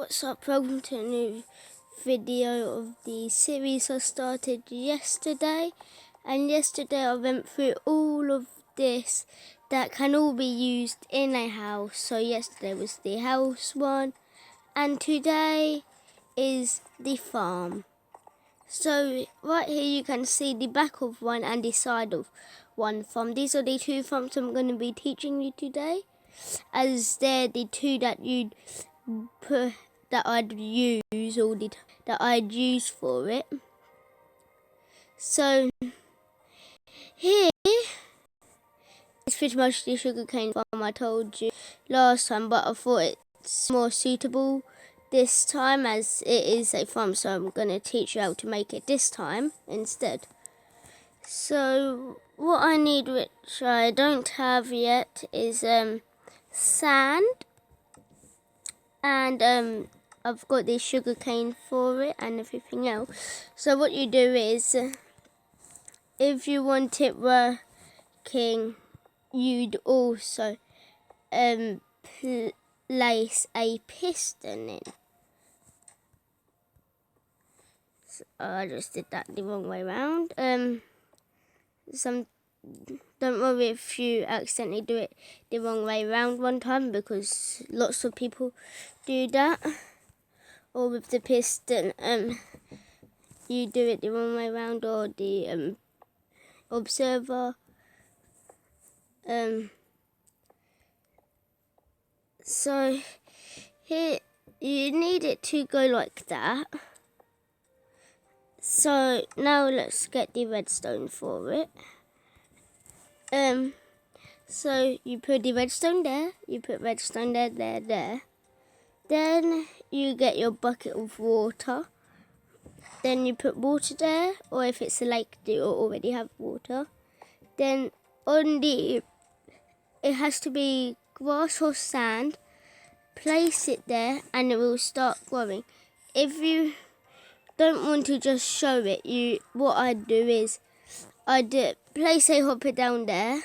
What's up? Welcome to a new video of the series I started yesterday. And yesterday I went through all of this that can all be used in a house. So yesterday was the house one, and today is the farm. So right here you can see the back of one and the side of one farm. These are the two farms I'm going to be teaching you today, as they're the two that I'd use for it. So here is pretty much the sugarcane farm I told you last time, but I thought it's more suitable this time as it is a farm, so I'm going to teach you how to make it this time instead. So what I need, which I don't have yet, is sand, and I've got the sugarcane for it and everything else. So what you do is, if you want it working, you'd also place a piston in. So I just did that the wrong way around. Don't worry if you accidentally do it the wrong way around one time, because lots of people do that. Or with the piston, you do it the wrong way around, or the observer. So here you need it to go like that. So now let's get the redstone for it. So you put the redstone there, you put redstone there. Then you get your bucket of water. Then you put water there, or if it's a lake, you already have water. Then it has to be grass or sand. Place it there and it will start growing. If you don't want to just show it, what I'd do is I'd place a hopper down there,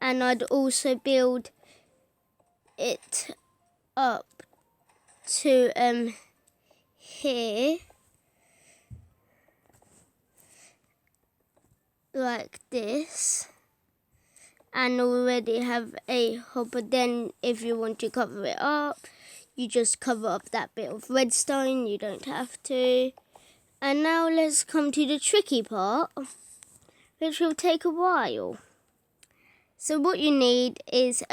and I'd also build it up to here, like this, and already have a hopper. Then if you want to cover it up, you just cover up that bit of redstone. You don't have to. And now let's come to the tricky part, which will take a while. So what you need is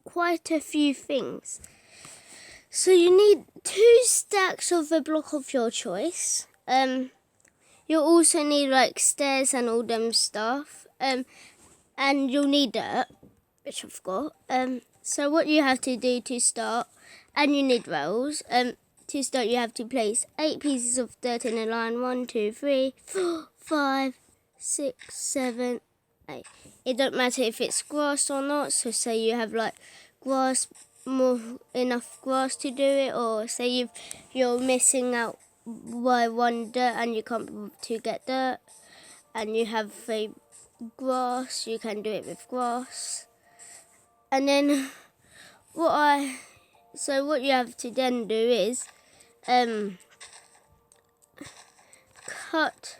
quite a few things. So you need 2 stacks of a block of your choice. You'll also need like stairs and all them stuff. And you'll need dirt, which I've got. So what you have to do to start, and you need rails. To start, you have to place 8 pieces of dirt in a line. 1, 2, 3, 4, 5, 6, 7, 8. It don't matter if it's grass or not. So say you have like enough grass to do it, or say you're missing out by 1 dirt and you can't be able to get dirt, and you have a grass, you can do it with grass. And then what you have to then do is cut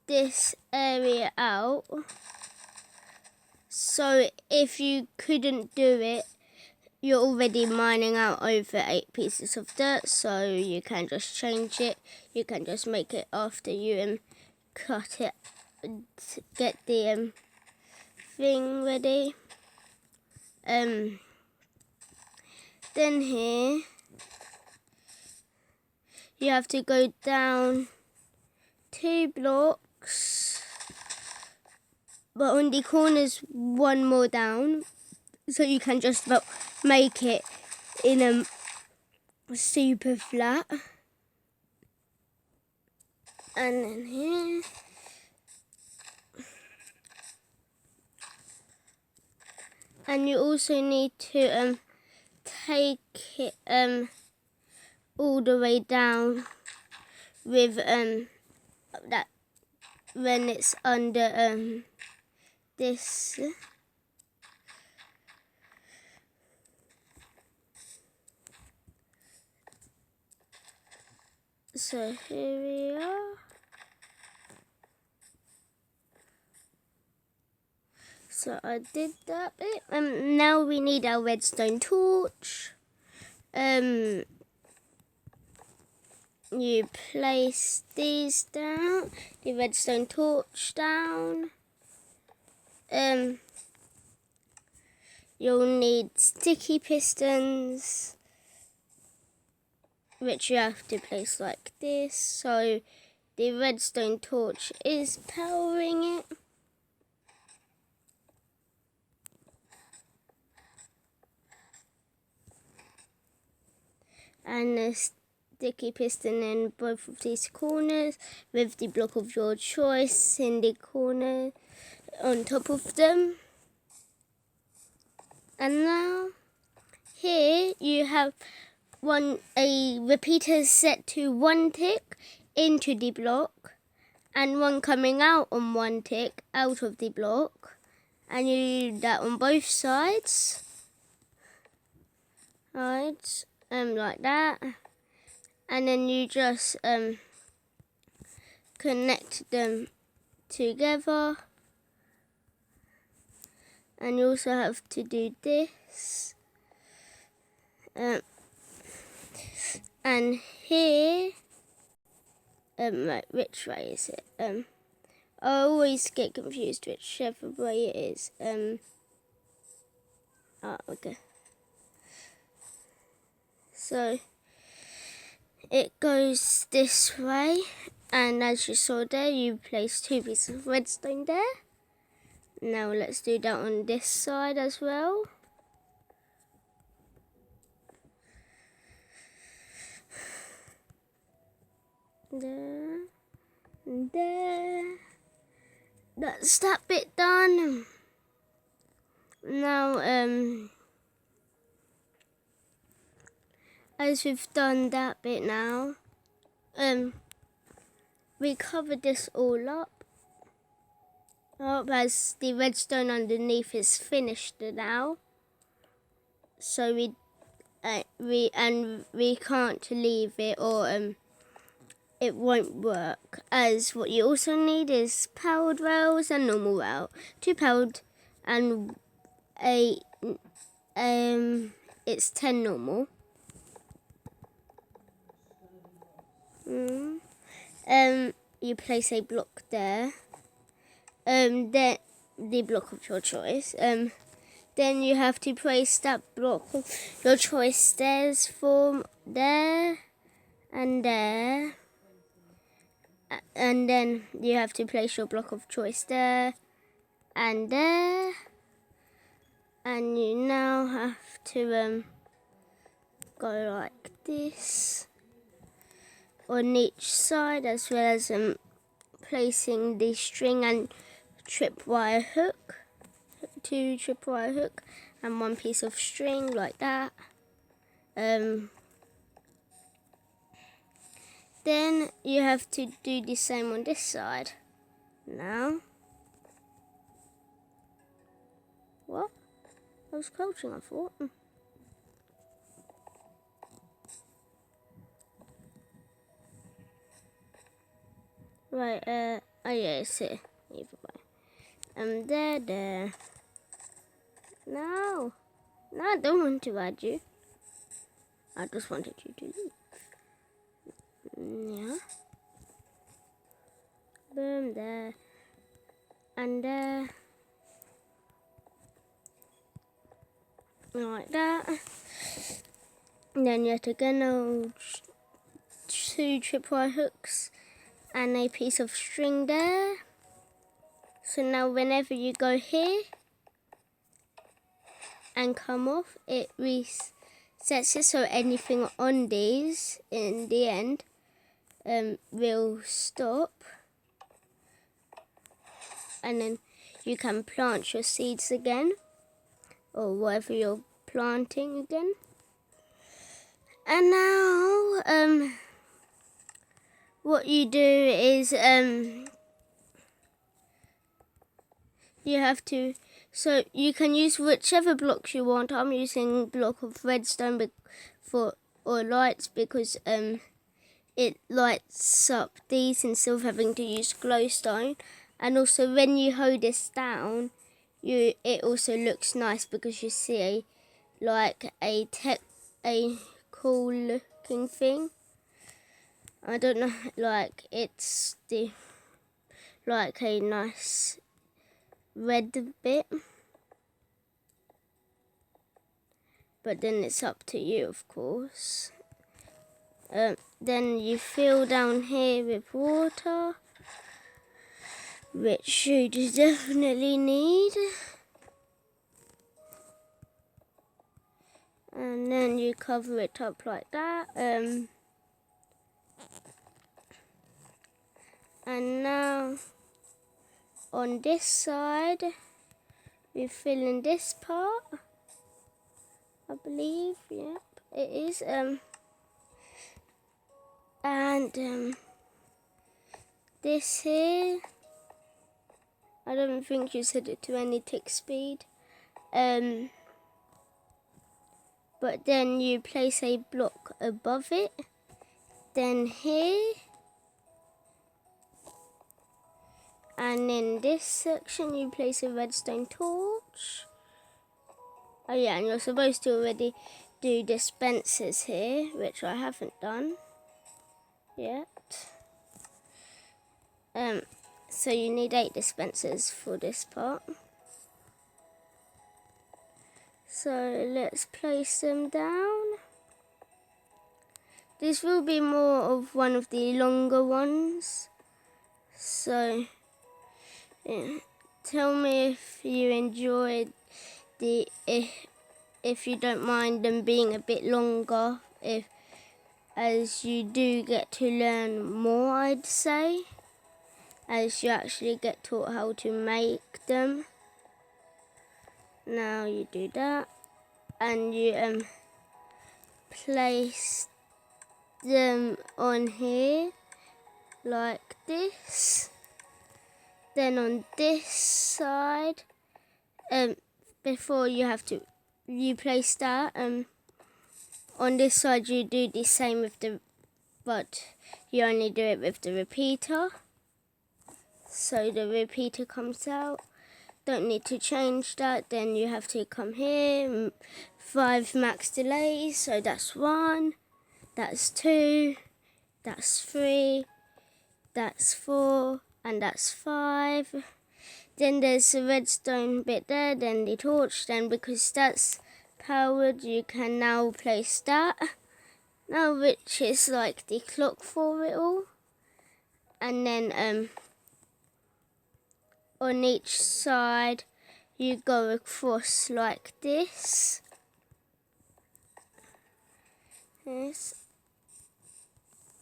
this area out. So if you couldn't do it, you're already mining out over 8 pieces of dirt, so you can just change it. You can just make it after you cut it, get the thing ready. Then here you have to go down 2 blocks, but on the corners 1 more down, so you can just about make it in a super flat. And then here, and you also need to take it all the way down with that when it's under this. So here we are. So I did that bit. Now we need our redstone torch. You place these down, the redstone torch down. You'll need sticky pistons, which you have to place like this, so the redstone torch is powering it. And a sticky piston in both of these corners with the block of your choice in the corner on top of them. And now here you have a repeater set to 1 tick into the block and one coming out on 1 tick out of the block, and you do that on both sides. Right, like that, and then you just connect them together, and you also have to do this, and here, right, which way is it? I always get confused whichever way it is. Okay. So it goes this way, and as you saw there, you place 2 pieces of redstone there. Now let's do that on this side as well. There, and there. That's that bit done. Now, as we've done that bit now, we covered this all up as the redstone underneath is finished now. So we can't leave it, or it won't work. As what you also need is powered rails and normal rail. 2 powered and it's 10 normal. You place a block there. Then the block of your choice. Then you have to place that block of your choice stairs from there and there. And then you have to place your block of choice there and there. And you now have to go like this on each side, as well as placing the string and tripwire hook, 2 tripwire hook and 1 piece of string like that. Then you have to do the same on this side. Now, what? I was crouching, I thought. Right, oh yeah, it's here. Either way. There. No, I don't want to add you. I just wanted you to leave. Yeah. Boom, there. And there. Like that. And then yet again, 2 tripwire hooks and a piece of string there. So now whenever you go here and come off, it resets it, so anything on these in the end will stop, and then you can plant your seeds again, or whatever you're planting again. And now what you do is you have to, so you can use whichever blocks you want. I'm using block of redstone or lights because it lights up these instead of having to use glowstone. And also when you hold this down, it also looks nice because you see a cool looking thing. I don't know, like it's like a nice red bit. But then it's up to you, of course. Then you fill down here with water, which you definitely need. And then you cover it up like that. And now on this side, we fill in this part, I believe. Yep, it is. And this here, I don't think you set it to any tick speed. But then you place a block above it. Then here. And in this section you place a redstone torch. Oh yeah, and you're supposed to already do dispensers here, which I haven't done yet. So you need 8 dispensers for this part. So let's place them down. This will be more of one of the longer ones. So yeah. Tell me if you enjoyed if you don't mind them being a bit longer, as you do get to learn more, I'd say, as you actually get taught how to make them. Now you do that, and you place them on here like this. Then on this side, before you place that, on this side you do the same but you only do it with the repeater. So the repeater comes out. Don't need to change that. Then you have to come here, 5 max delays. So that's 1, that's 2, that's 3, that's 4, and that's 5. Then there's the redstone bit there, then the torch. Then because that's powered, you can now place that. Now which is like the clock for it all. And then on each side you go across like this. Yes.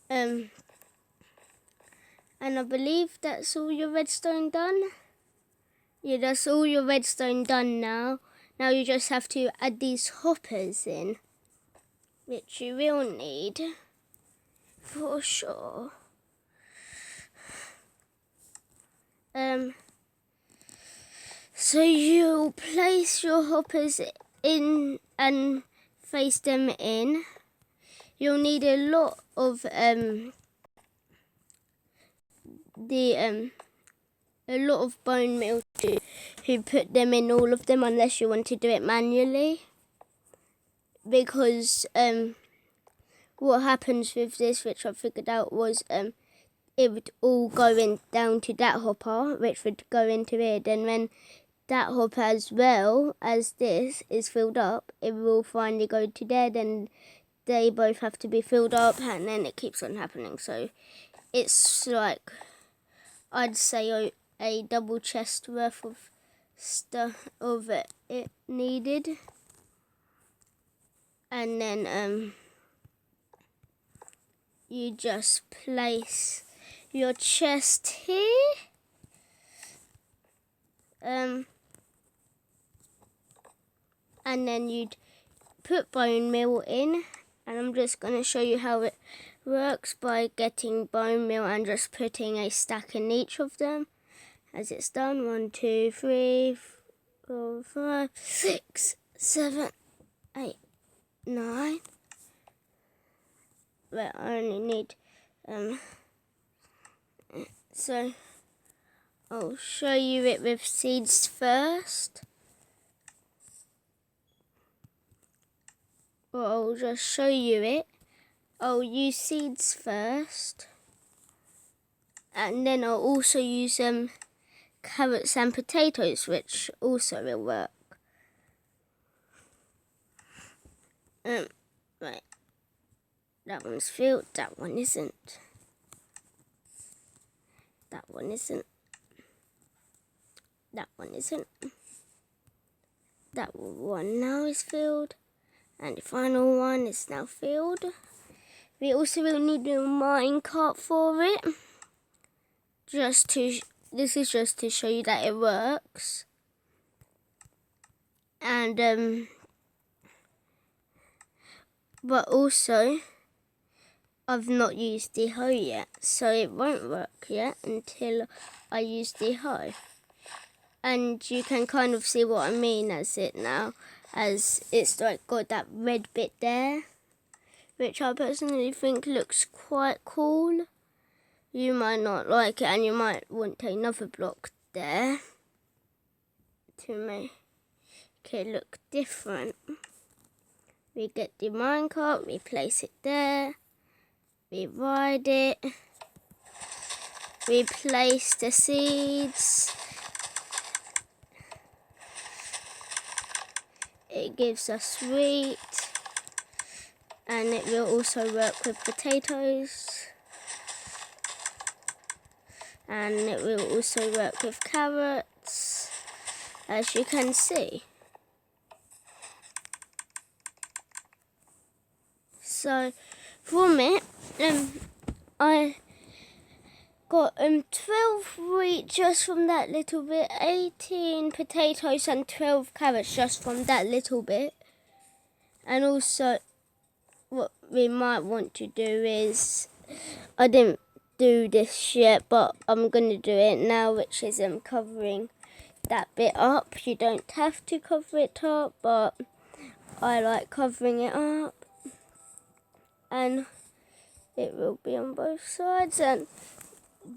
And I believe that's all your redstone done. Yeah, that's all your redstone done now. Now you just have to add these hoppers in, which you will need for sure. So you'll place your hoppers in and face them in. You'll need a lot of bone meal to put them in, all of them, unless you want to do it manually. Because what happens with this, which I figured out, was it would all go in down to that hopper, which would go into here. Then when that hopper as well as this is filled up, it will finally go to there. Then they both have to be filled up, and then it keeps on happening. So it's like, I'd say a double chest worth of stuff of it needed. And then you just place your chest here. And then you'd put bone meal in, and I'm just going to show you how it works by getting bone meal and just putting a stack in each of them as it's done. 1, 2, 3, 4, 5, 6, 7, 8, 9. Well, I only need So I'll show you it with seeds first. Or I'll just show you it. I'll use seeds first. And then I'll also use carrots and potatoes, which also will work. Right. That one's filled, that one isn't. That one isn't. That one isn't. That one now is filled. And the final one is now filled. We also will need a minecart for it. This is just to show you that it works. And but also I've not used the hoe yet, so it won't work yet until I use the hoe. And you can kind of see what I mean as it now, as it's like got that red bit there, which I personally think looks quite cool. You might not like it, and you might want another block there to make it look different. We get the minecart, we place it there, we ride it, we place the seeds. It gives us wheat, and it will also work with potatoes, and it will also work with carrots, as you can see. So from it, I got 12 wheat just from that little bit, 18 potatoes and 12 carrots just from that little bit. And also what we might want to do is, I didn't do this yet, but I'm going to do it now, which is covering that bit up. You don't have to cover it up, but I like covering it up. And it will be on both sides, and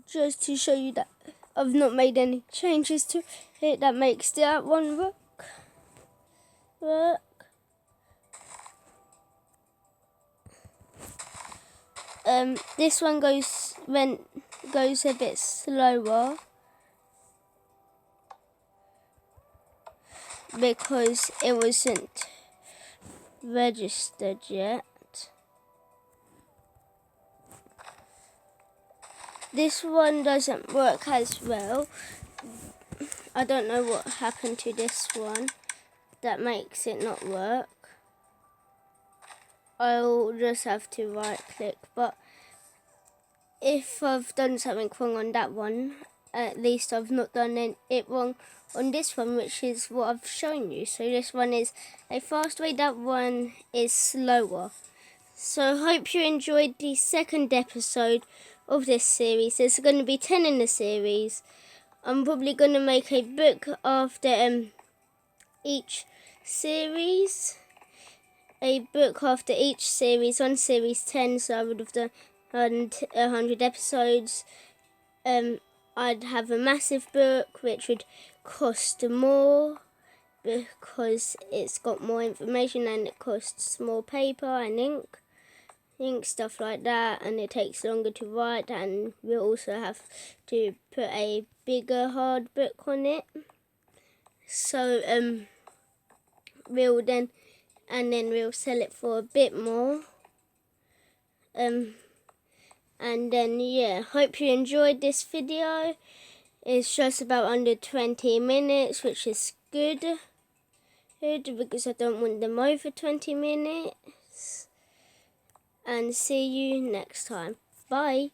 just to show you that I've not made any changes to it that makes that one work. This one goes a bit slower because it wasn't registered yet. This one doesn't work as well. I don't know what happened to this one that makes it not work. I'll just have to right click, but if I've done something wrong on that one, at least I've not done it wrong on this one, which is what I've shown you. So this one is a fast way, that one is slower. So hope you enjoyed the second episode of this series. There's going to be 10 in the series. I'm probably going to make a book after each series. A book after each series, on series 10, so I would have done 100 episodes. I'd have a massive book which would cost more because it's got more information and it costs more paper and ink, stuff like that, and it takes longer to write, and we'll also have to put a bigger hard book on it. So we'll then sell it for a bit more. And then yeah, hope you enjoyed this video. It's just about under 20 minutes, which is good because I don't want them over 20 minutes. And see you next time. Bye.